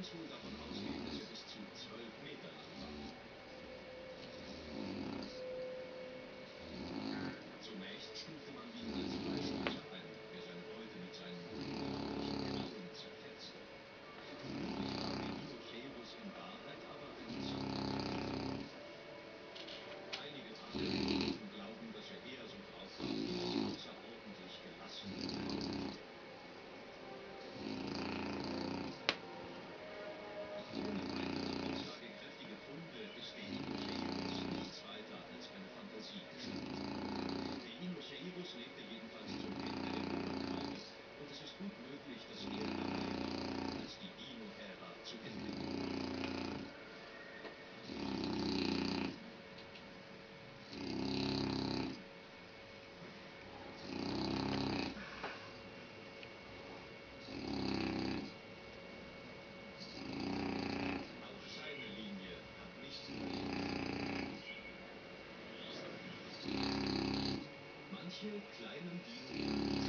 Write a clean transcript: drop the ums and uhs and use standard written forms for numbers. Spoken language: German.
uns wohl davon ausgehen, dass er bis zu 12 Meter lang war. Zunächst stufte man ihn als Fleischfresser ein, der seine Beute mit seinen unglaublichen Klauen zerfetzte. Vermutlich war Deinocheirus in Wahrheit aber ein Zahntiger. Einige Paläontologen glauben, dass er eher so drauf war wie ein außerordentlich gelassener Faultier. Ohne weitere aussagekräftige Funde ist Deinocheirus nichts weiter als eine Fantasiegeschichte. Deinocheirus lebte jedenfalls zum Ende der Oberkreide und es ist gut möglich, dass er dabei war, als die Dino-Ära zu Ende ging. Auch seine Linie hat nicht viele. Manche kleinen Dinos